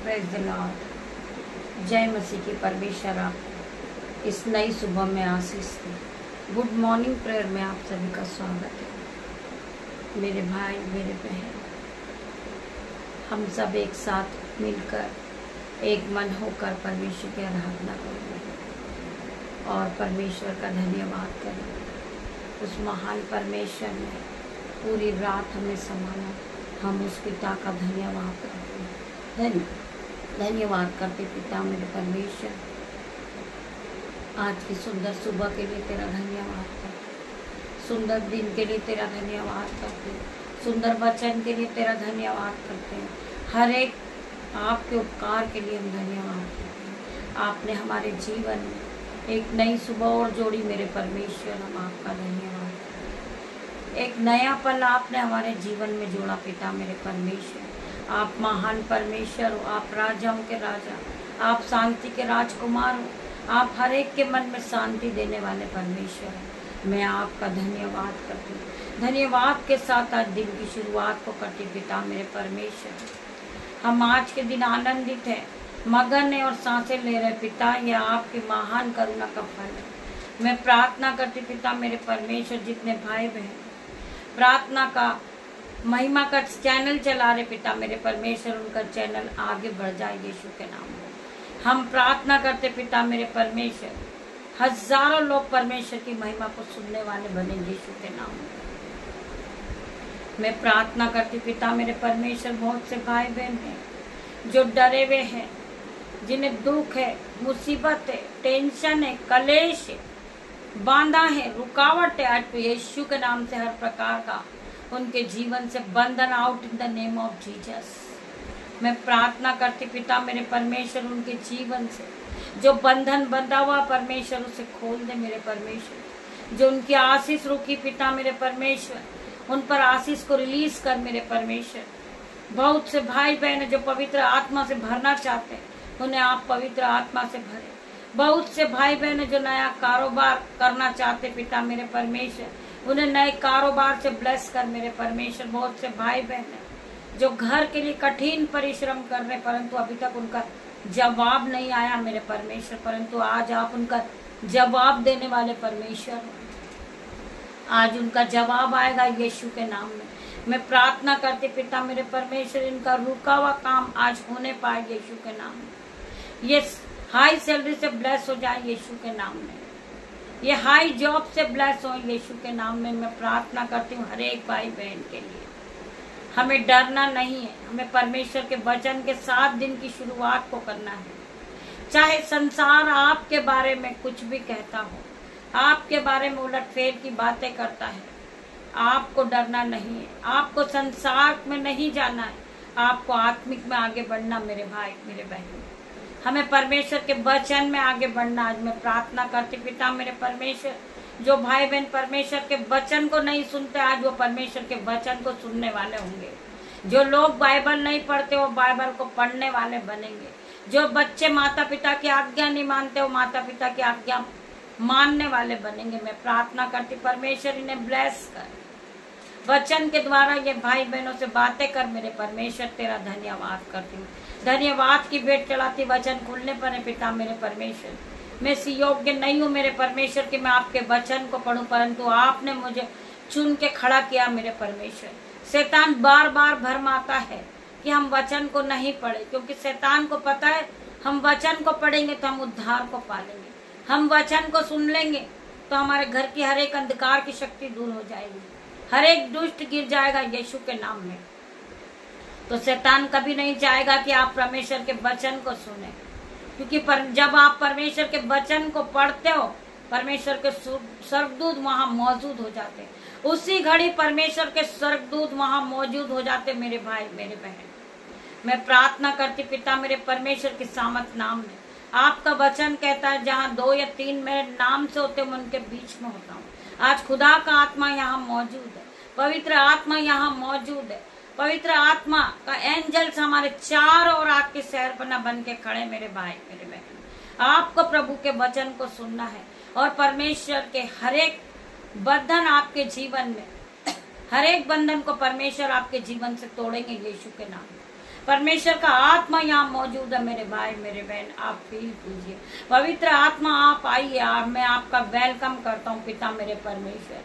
Praise the Lord. जय मसीह की परमेश्वर आप इस नई सुबह में आशीष दें। गुड मॉर्निंग प्रेयर में आप सभी का स्वागत है। मेरे भाई मेरे बहन, हम सब एक साथ मिलकर एक मन होकर परमेश्वर की आराधना करें और परमेश्वर का धन्यवाद करें। उस महान परमेश्वर ने पूरी रात हमें संभाला, हम उस पिता का धन्यवाद करते हैं। धन्यवाद करते पिता मेरे परमेश्वर, आज की सुंदर सुबह के लिए तेरा धन्यवाद करते, सुंदर दिन के लिए तेरा धन्यवाद करते, सुंदर वचन के लिए तेरा धन्यवाद करते हैं। हर एक आपके उपकार के लिए हम धन्यवाद करते हैं। आपने हमारे जीवन में एक नई सुबह और जोड़ी मेरे परमेश्वर, हम आपका धन्यवाद करते हैं। एक नया पल आपने हमारे जीवन में जोड़ा पिता मेरे परमेश्वर। आप महान परमेश्वर हो, आप राजाओं के राजा, आप शांति के राजकुमार हो, आप हर एक के मन में शांति देने वाले परमेश्वर हैं। मैं आपका धन्यवाद करती हूँ। धन्यवाद के साथ आज दिन की शुरुआत को करती पिता मेरे परमेश्वर। हम आज के दिन आनंदित हैं, मगन है और सांसें ले रहे पिता, यह आपकी महान करुणा का फल है। मैं प्रार्थना करती पिता मेरे परमेश्वर, जितने भाई बहन प्रार्थना का महिमा का चैनल चला रहे पिता मेरे परमेश्वर, उनका चैनल आगे बढ़ जाए यीशु के नाम में। हम प्रार्थना करते पिता मेरे परमेश्वर, हजारों लोग परमेश्वर की महिमा को सुनने वाले बने यीशु के नाम में। मैं प्रार्थना करती पिता मेरे परमेश्वर, बहुत से भाई बहन हैं जो डरे हुए हैं, जिन्हें दुख है, मुसीबत है, टेंशन है, कलेश है, बांधा है, रुकावट है, आज यीशु के नाम से हर प्रकार का उनके जीवन से बंधन out in the name of Jesus. मैं प्रार्थना करती पिता मेरे परमेश्वर, उनके जीवन से जो बंधन बंधा हुआ परमेश्वर उसे खोल दे मेरे परमेश्वर। जो उनकी आशीष रुकी पिता मेरे परमेश्वर, उन पर आशीष को रिलीज कर मेरे परमेश्वर। बहुत से भाई बहन जो पवित्र आत्मा से भरना चाहते हैं, उन्हें आप पवित्र आत्मा से भरे। बहुत से भाई बहन जो नया कारोबार करना चाहते पिता मेरे परमेश्वर, उन्हें नए कारोबार से ब्लेस कर मेरे परमेश्वर। बहुत से भाई बहन जो घर के लिए कठिन परिश्रम कर रहे, परंतु अभी तक उनका जवाब नहीं आया मेरे परमेश्वर, परंतु आज आप उनका जवाब देने वाले परमेश्वर। आज उनका जवाब आएगा यीशु के नाम में। मैं प्रार्थना करती पिता मेरे परमेश्वर, इनका रुका हुआ काम आज होने पाए यीशु के नाम में। ये हाई सैलरी से ब्लेस हो जाए यीशु के नाम में। ये हाई जॉब से ब्लेस हो यीशु के नाम में। मैं प्रार्थना करती हूँ हर एक भाई बहन के लिए। हमें डरना नहीं है, हमें परमेश्वर के वचन के साथ दिन की शुरुआत को करना है। चाहे संसार आपके बारे में कुछ भी कहता हो, आपके बारे में उलटफेर की बातें करता है, आपको डरना नहीं है। आपको संसार में नहीं जाना है, आपको आत्मिक में आगे बढ़ना मेरे भाई मेरे बहन। हमें परमेश्वर के वचन में आगे बढ़ना। आज मैं प्रार्थना करती पिता मेरे परमेश्वर, जो भाई बहन परमेश्वर के वचन को नहीं सुनते, आज वो परमेश्वर के वचन को सुनने वाले होंगे। जो लोग बाइबल नहीं पढ़ते, वो बाइबल को पढ़ने वाले बनेंगे। जो बच्चे माता पिता की आज्ञा नहीं मानते, वो माता पिता की आज्ञा मानने वाले बनेंगे। मैं प्रार्थना करती परमेश्वर, इन्हें ब्लेस कर। वचन के द्वारा ये भाई बहनों से बातें कर मेरे परमेश्वर, तेरा धन्यवाद करती हूँ। धन्यवाद की भेंट चढ़ाती वचन खुलने पर है पिता मेरे परमेश्वर। मैं इस योग्य नहीं हूँ मेरे परमेश्वर कि मैं आपके वचन को पढ़ूं, परंतु आपने मुझे चुन के खड़ा किया मेरे परमेश्वर। शैतान बार बार भरमाता है कि हम वचन को नहीं पढ़े, क्योंकि शैतान को पता है हम वचन को पढ़ेंगे तो हम उद्धार को पालेंगे। हम वचन को सुन लेंगे तो हमारे घर की हर एक अंधकार की शक्ति दूर हो जाएगी, हर एक दुष्ट गिर जाएगा यीशु के नाम में। तो शैतान कभी नहीं चाहेगा कि आप परमेश्वर के वचन को सुने, क्योंकि जब आप परमेश्वर के वचन को पढ़ते हो, परमेश्वर के स्वर्गदूत वहां मौजूद हो जाते हैं। उसी घड़ी परमेश्वर के स्वर्गदूत वहां मौजूद हो जाते मेरे भाई मेरे बहन। मैं प्रार्थना करती पिता मेरे परमेश्वर के सामर्थ नाम में। आपका वचन कहता है, जहाँ 2 या 3 मेरे नाम से होते मैं उनके बीच में होता हूँ। आज खुदा का आत्मा यहाँ मौजूद है, पवित्र आत्मा यहाँ मौजूद है। पवित्र आत्मा का एंजल्स हमारे चारों ओर आग के शहर बना बन के खड़े मेरे भाई मेरे बहन। आपको प्रभु के वचन को सुनना है और परमेश्वर के हर एक बंधन आपके जीवन में, हर एक बंधन को परमेश्वर आपके जीवन से तोड़ेंगे यीशु के नाम में। परमेश्वर का आत्मा यहाँ मौजूद है मेरे भाई मेरे बहन, आप फील कीजिए। पवित्र आत्मा आप आइए, मैं आपका वेलकम करता हूँ पिता मेरे परमेश्वर।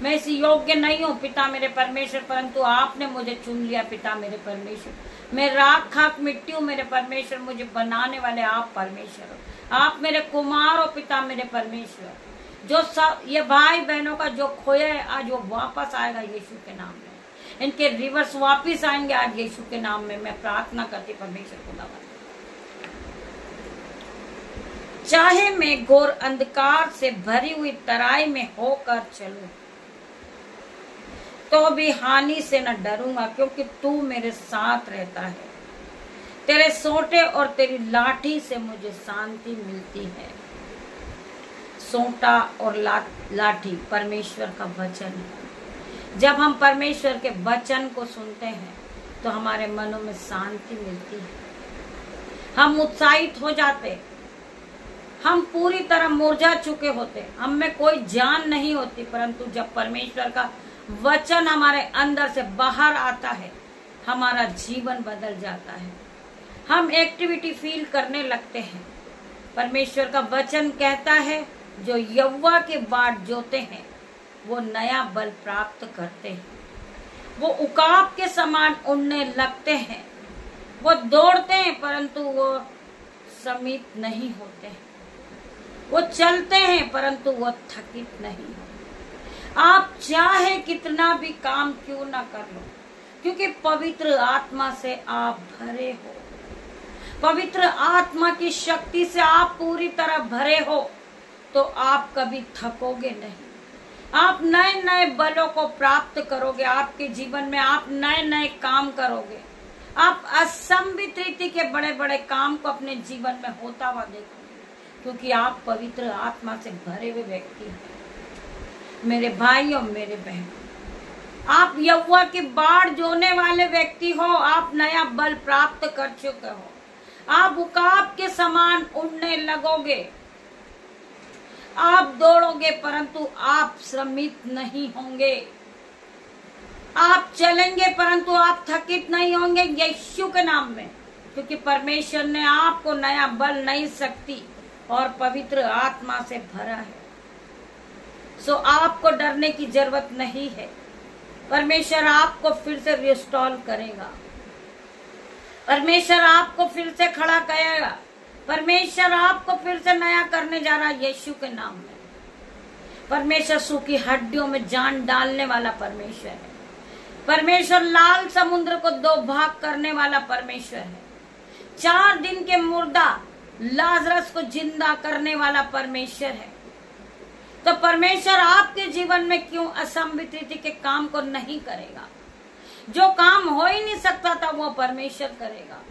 मैं इस योग्य नहीं हूँ पिता मेरे परमेश्वर, परंतु आपने मुझे चुन लिया पिता मेरे परमेश्वर। मैं राख खाक मिट्टी हूँ मेरे परमेश्वर, मुझे बनाने वाले आप परमेश्वर हो। आप मेरे कुमार हो पिता मेरे परमेश्वर। जो सब ये भाई बहनों का जो खोया है आज वो वापस आएगा यीशु के नाम में। इनके रिवर्स वापस आएंगे आज यीशु के नाम में। मैं प्रार्थना करती परमेश्वर को दवा। चाहे मैं घोर अंधकार से भरी हुई तराई में होकर चलूं तो भी हानि से न डरूंगा, क्योंकि तू मेरे साथ रहता है। तेरे सोंटे और तेरी लाठी से मुझे शांति मिलती है। सोंटा और लाठी परमेश्वर का वचन है। जब हम परमेश्वर के वचन को सुनते हैं तो हमारे मनों में शांति मिलती है, हम उत्साहित हो जाते, हम पूरी तरह मुरझा चुके होते, हम में कोई जान नहीं होती, परंतु जब परमेश्वर का वचन हमारे अंदर से बाहर आता है हमारा जीवन बदल जाता है। हम एक्टिविटी फील करने लगते हैं। परमेश्वर का वचन कहता है जो यहोवा के बाट जोते हैं वो नया बल प्राप्त करते हैं। वो उकाब के समान उड़ने लगते हैं। वो दौड़ते हैं परंतु वो समित नहीं होते हैं। वो चलते हैं परंतु वो थकित नहीं होते। आप चाहे कितना भी काम क्यों ना कर लो, क्योंकि पवित्र आत्मा से आप भरे हो, पवित्र आत्मा की शक्ति से आप पूरी तरह भरे हो, तो आप कभी थकोगे नहीं। आप नए नए बलों को प्राप्त करोगे। आपके जीवन में आप नए नए काम करोगे। आप असंभित रीति के बड़े बड़े काम को अपने जीवन में होता हुआ देखोगे, क्योंकि आप पवित्र आत्मा से भरे हुए व्यक्ति हैं। मेरे भाई और मेरे बहन, आप यहोवा की बाढ़ जोने वाले व्यक्ति हो। आप नया बल प्राप्त कर चुके हो। आप उकाब के समान उड़ने लगोगे। आप दौड़ोगे परंतु आप श्रमित नहीं होंगे। आप चलेंगे परंतु आप थकित नहीं होंगे यीशु के नाम में, क्योंकि परमेश्वर ने आपको नया बल, नई शक्ति और पवित्र आत्मा से भरा है। सो आपको डरने की जरूरत नहीं है। परमेश्वर आपको फिर से रिस्टोर करेगा। परमेश्वर आपको फिर से खड़ा करेगा। परमेश्वर आपको फिर से नया करने जा रहा है यीशु के नाम में। परमेश्वर सूखी हड्डियों में जान डालने वाला परमेश्वर है। परमेश्वर लाल समुद्र को 2 भाग करने वाला परमेश्वर है। 4 दिन के मुर्दा लाजरस को जिंदा करने वाला परमेश्वर है। तो परमेश्वर आपके जीवन में क्यों असंभित रीति के काम को नहीं करेगा? जो काम हो ही नहीं सकता था वो परमेश्वर करेगा।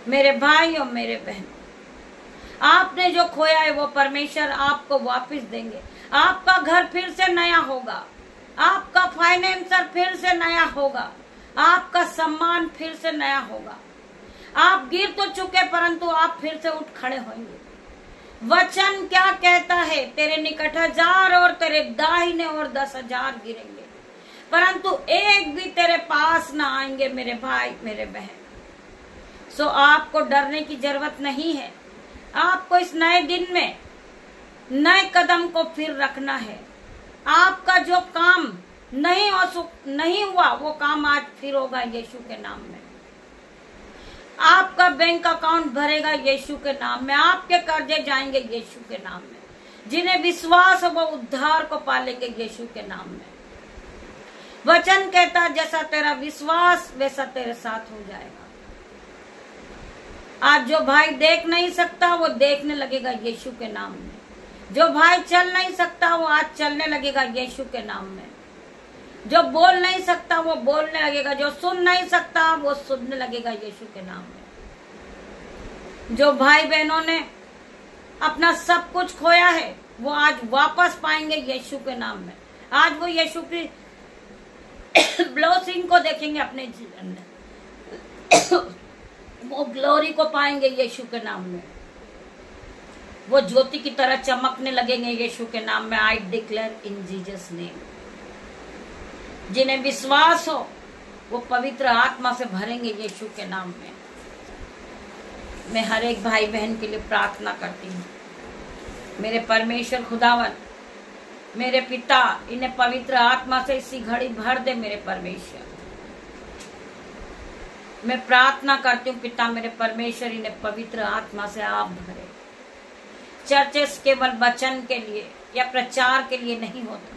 मेरे भाई और मेरे बहन, आपने जो खोया है वो परमेश्वर आपको वापस देंगे। आपका घर फिर से नया होगा। आपका फाइनेंसर फिर से नया होगा। आपका सम्मान फिर से नया होगा। आप गिर तो चुके परंतु आप फिर से उठ खड़े होंगे। वचन क्या कहता है? तेरे निकट 1000 और तेरे दाहिने और 10,000 गिरेंगे परंतु एक भी तेरे पास ना आएंगे। मेरे भाई मेरे बहन, सो आपको डरने की जरूरत नहीं है। आपको इस नए दिन में नए कदम को फिर रखना है। आपका जो काम नहीं हुआ वो काम आज फिर होगा यीशु के नाम में। आपका बैंक अकाउंट भरेगा यीशु के नाम में। आपके कर्जे जाएंगे यीशु के नाम में। जिन्हें विश्वास हो वो उद्धार को पालेंगे यीशु के नाम में। वचन कहता जैसा तेरा विश्वास वैसा तेरे साथ हो जाएगा। आज जो भाई देख नहीं सकता वो देखने लगेगा यीशु के नाम में। जो भाई चल नहीं सकता वो आज चलने लगेगा यीशु के नाम में। जो बोल नहीं सकता वो बोलने लगेगा। जो सुन नहीं सकता वो सुनने लगेगा यीशु के नाम में। जो भाई बहनों ने अपना सब कुछ खोया है वो आज वापस पाएंगे यीशु के नाम में। आज वो यीशु की ब्लेसिंग को देखेंगे अपने जीवन में। वो ग्लोरी को पाएंगे यीशु के नाम में। वो ज्योति की तरह चमकने लगेंगे यीशु के नाम में। I declare in Jesus name. जिन्हें विश्वास हो वो पवित्र आत्मा से भरेंगे यीशु के नाम में। मैं हर एक भाई बहन के लिए प्रार्थना करती हूँ। मेरे परमेश्वर खुदावन, मेरे पिता, इन्हें पवित्र आत्मा से इसी घड़ी भर दे। मेरे परमेश्वर, मैं प्रार्थना करती हूँ पिता मेरे परमेश्वर, इन्हें पवित्र आत्मा से आप भरे। चर्चेस केवल वचन के लिए या प्रचार के लिए नहीं होता,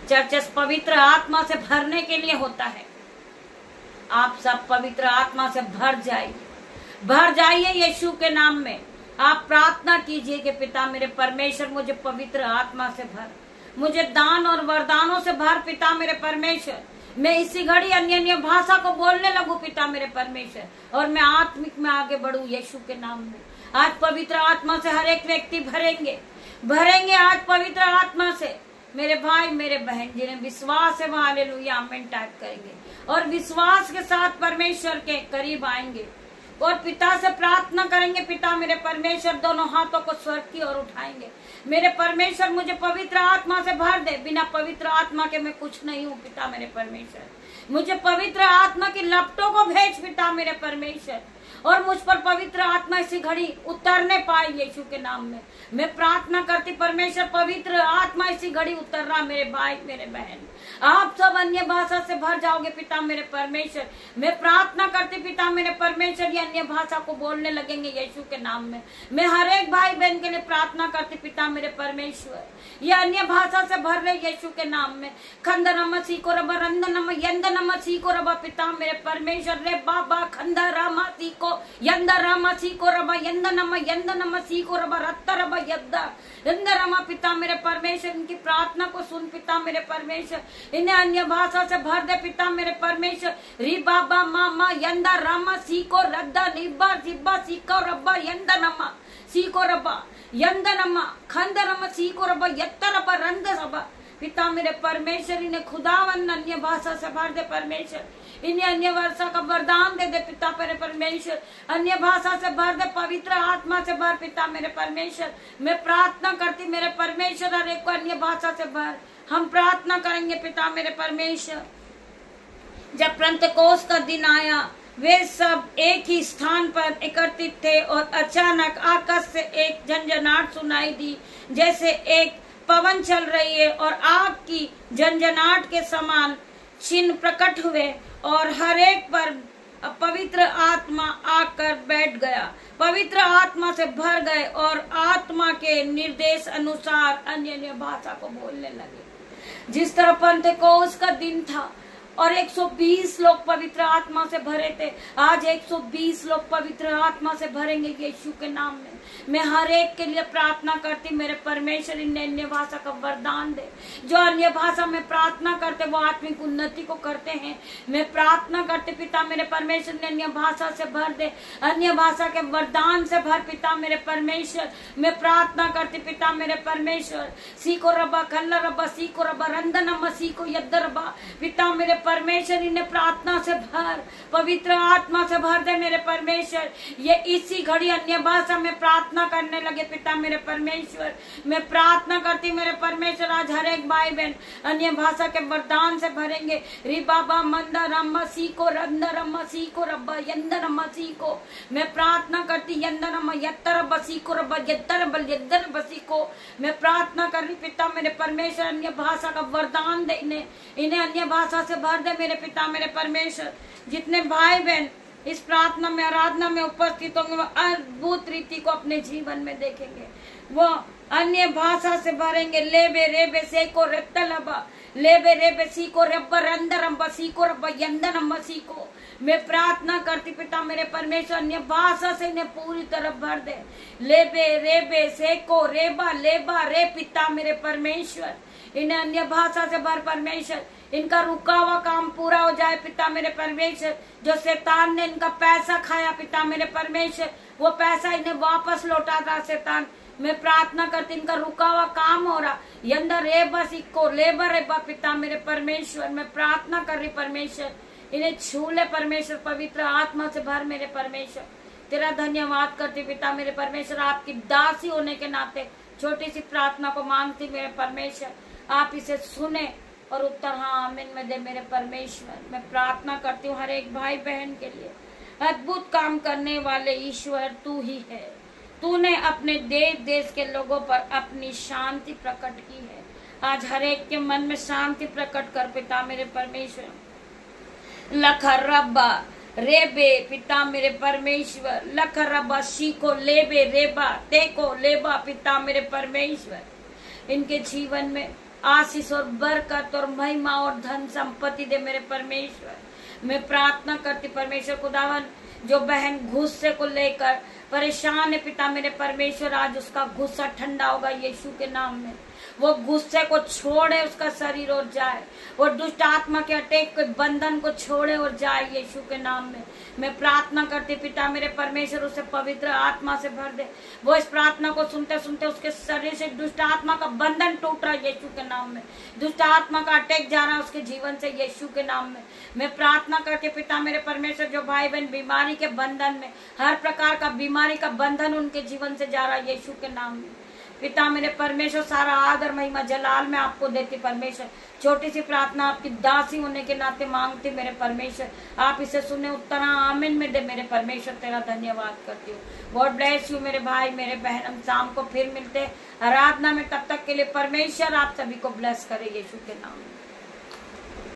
चर्चेस पवित्र आत्मा से भरने के लिए होता है। आप सब पवित्र आत्मा से भर जाइए यीशु के नाम में। आप प्रार्थना कीजिए कि पिता मेरे परमेश्वर, मुझे पवित्र आत्मा से भर, मुझे दान और वरदानों से भर पिता मेरे परमेश्वर। मैं इसी घड़ी अन्य अन्य भाषा को बोलने लगूं पिता मेरे परमेश्वर, और मैं आत्मिक में आगे बढ़ूं यीशु के नाम में। आज पवित्र आत्मा से हर एक व्यक्ति भरेंगे आज पवित्र आत्मा से। मेरे भाई मेरे बहन जिन्हें विश्वास है वो हालेलुया आमीन टाइप करेंगे और विश्वास के साथ परमेश्वर के करीब आएंगे और पिता से प्रार्थना करेंगे। पिता मेरे परमेश्वर, दोनों हाथों को स्वर्ग की ओर उठाएंगे। मेरे परमेश्वर, मुझे पवित्र आत्मा से भर दे। बिना पवित्र आत्मा के मैं कुछ नहीं हूँ पिता मेरे परमेश्वर। मुझे पवित्र आत्मा की लपटों को भेज पिता मेरे परमेश्वर, और मुझ पर पवित्र आत्मा इसी घड़ी उतरने पाए यीशु के नाम में। मैं प्रार्थना करती परमेश्वर, पवित्र आत्मा इसी घड़ी उतर रहा। मेरे भाई मेरे बहन, आप सब अन्य भाषा से भर जाओगे पिता मेरे परमेश्वर। मैं प्रार्थना करती पिता मेरे परमेश्वर, ये अन्य भाषा को बोलने लगेंगे यीशु के नाम में। मैं हर एक भाई बहन के लिए प्रार्थना करती पिता मेरे परमेश्वर, ये अन्य भाषा से भर रहे यीशु के नाम में। खंदरम सीको रबा रंदनम यंदनम सीको रबा पिता मेरे परमेश्वर, रे बाबा खंदरम सीको यंदरम सीको रबा यंदनम यंदनम सीको रबा रत्तरब यद्दा यंदरम पिता मेरे परमेश्वर। इनकी प्रार्थना को सुन पिता मेरे परमेश्वर, इन्हें अन्य भाषा से भर दे पिता मेरे परमेश्वर। री बाबा मामा यंदा रामा सीको रद्दा निब्बा जिब्बा सीको रब्बा यंदनमा सीको रब्बा यंदनमा खंदरमा सीको रब्बा यत्तरबा रंद रब्बा पिता मेरे परमेश्वर। इन्हें खुदावन अन्य भाषा से भर दे परमेश्वर। इन्हें अन्य भाषा का वरदान दे दे पिता मेरे परमेश्वर। अन्य भाषा से भर दे, पवित्र आत्मा से भर पिता मेरे परमेश्वर। मैं प्रार्थना करती मेरे परमेश्वर, हर एक को अन्य भाषा से भर। हम प्रार्थना करेंगे पिता मेरे परमेश्वर। जब पेंतेकोस्त का दिन आया, वे सब एक ही स्थान पर एकत्रित थे और अचानक आकाश से एक झंझनाहट सुनाई दी, जैसे एक पवन चल रही है, और आग की झंझनाहट के समान चिन्ह प्रकट हुए और हर एक पर पवित्र आत्मा आकर बैठ गया। पवित्र आत्मा से भर गए और आत्मा के निर्देश अनुसार अन्य अन्य भाषा को बोलने लगे। जिस तरह पेंतेकोस्त का दिन था और 120 लोग पवित्र आत्मा से भरे थे, आज 120 लोग पवित्र आत्मा से भरेंगे यीशु के नाम में। मैं हर एक के लिए प्रार्थना करती मेरे परमेश्वर, इन्हें अन्य भाषा का वरदान दे। जो अन्य भाषा में प्रार्थना करते वो आत्मिक उन्नति को करते हैं। मैं प्रार्थना करते पिता मेरे परमेश्वर, ने अन्य भाषा से भर दे, अन्य भाषा के वरदान से भर पिता मेरे परमेश्वर। मैं प्रार्थना करती पिता मेरे परमेश्वर, सीको रबा खल्ला रबा सीको रबा रंदनम सीको यद्द रबा पिता मेरे परमेश्वर। इन्हें प्रार्थना से भर, पवित्र आत्मा से भर दे मेरे परमेश्वर। ये इसी घड़ी अन्य भाषा में प्रार्थना करने लगे पिता मेरे परमेश्वर। मैं प्रार्थना करती मेरे परमेश्वर, आज हर एक भाई बहन अन्य भाषा के वरदान से भरेंगे। री बाबा मंदा रम्मा सीको रंदा रम्मा सीको रब्बा यंदा रम्मा सीको। मैं प्रार्थना करती यंदा रम्मा यत्तर बसीको रब्बा यत्तर बल यद्दर बसीको। मैं प्रार्थना कर रही पिता मेरे परमेश्वर, अन्य भाषा का वरदान दे इन्हें अन्य भाषा से भर दे मेरे पिता मेरे परमेश्वर। जितने भाई बहन इस प्रार्थना में आराधना में उपस्थित होंगे वो अद्भुत रीति को अपने जीवन में देखेंगे। वो अन्य भाषा से भरेंगे। लेबे रेबे सेको रत्तलबा लेबे रेबे सीको रब्बा रंदरम बसीको रब्बा यंदनम बसीको। मैं प्रार्थना करती पिता मेरे परमेश्वर, अन्य भाषा से इन्हें पूरी तरह भर दे। लेबे रेबे सेको रेबा लेबा रे पिता मेरे परमेश्वर। इन्हें अन्य भाषा से भर परमेश्वर। इनका रुका हुआ काम पूरा हो जाए पिता मेरे परमेश्वर। जो शैतान ने इनका पैसा खाया पिता मेरे परमेश्वर, वो पैसा इन्हें वापस लौटा था शैतान। मैं प्रार्थना करती इनका रुका हुआ काम हो रहा। यंदा रेबा सिक्को लेबर रेबा पिता मेरे परमेश्वर। मैं प्रार्थना कर रही परमेश्वर, इन्हें छू ले परमेश्वर, पवित्र आत्मा से भर मेरे परमेश्वर। तेरा धन्यवाद करती पिता मेरे परमेश्वर। आपकी दासी होने के नाते छोटी सी प्रार्थना को मांगती मेरे परमेश्वर, आप इसे सुने और उत्तर हाँ आमीन में दे मेरे परमेश्वर। मैं प्रार्थना करती हूँ हर एक भाई बहन के लिए, अद्भुत काम करने वाले ईश्वर तू ही है। तूने अपने देश देश के लोगों पर अपनी शांति प्रकट की है। आज हर एक के मन में शांति प्रकट कर पिता मेरे परमेश्वर। लख रब्बा रेबे पिता मेरे परमेश्वर, लख रब्बा सीको लेबे रेबा तेको लेबा पिता मेरे परमेश्वर। इनके जीवन में आशीष और बरकत और महिमा और धन संपत्ति दे मेरे परमेश्वर। मैं प्रार्थना करती परमेश्वर खुदावन, जो बहन गुस्से को लेकर परेशान है पिता मेरे परमेश्वर, आज उसका गुस्सा ठंडा होगा यीशु के नाम में। वो गुस्से को छोड़े, उसका शरीर और जाए, वो दुष्ट आत्मा के अटैक के बंधन को छोड़े और जाए यीशु के नाम में। मैं प्रार्थना करती पिता मेरे परमेश्वर, उसे पवित्र आत्मा से भर दे। वो इस प्रार्थना को सुनते सुनते उसके शरीर से दुष्ट आत्मा का बंधन टूट रहा है यीशु के नाम में। दुष्ट आत्मा का अटैक जा रहा है उसके जीवन से यीशु के नाम में। मैं प्रार्थना करके पिता मेरे परमेश्वर, जो भाई बहन बीमारी के बंधन में, हर प्रकार का बीमारी का बंधन उनके जीवन से जा रहा है यीशु के नाम में। पिता मेरे परमेश्वर, सारा आदर महिमा जलाल मैं आपको देती परमेश्वर। छोटी सी प्रार्थना आपकी दासी होने के नाते मांगती मेरे परमेश्वर, आप इसे सुने, उत्तर आमीन में दे मेरे परमेश्वर। तेरा धन्यवाद करती हूँ। गॉड ब्लेस यू मेरे भाई मेरे बहन। हम शाम को फिर मिलते आराधना में, तब तक के लिए परमेश्वर आप सभी को ब्लेस करे यीशु के नाम में।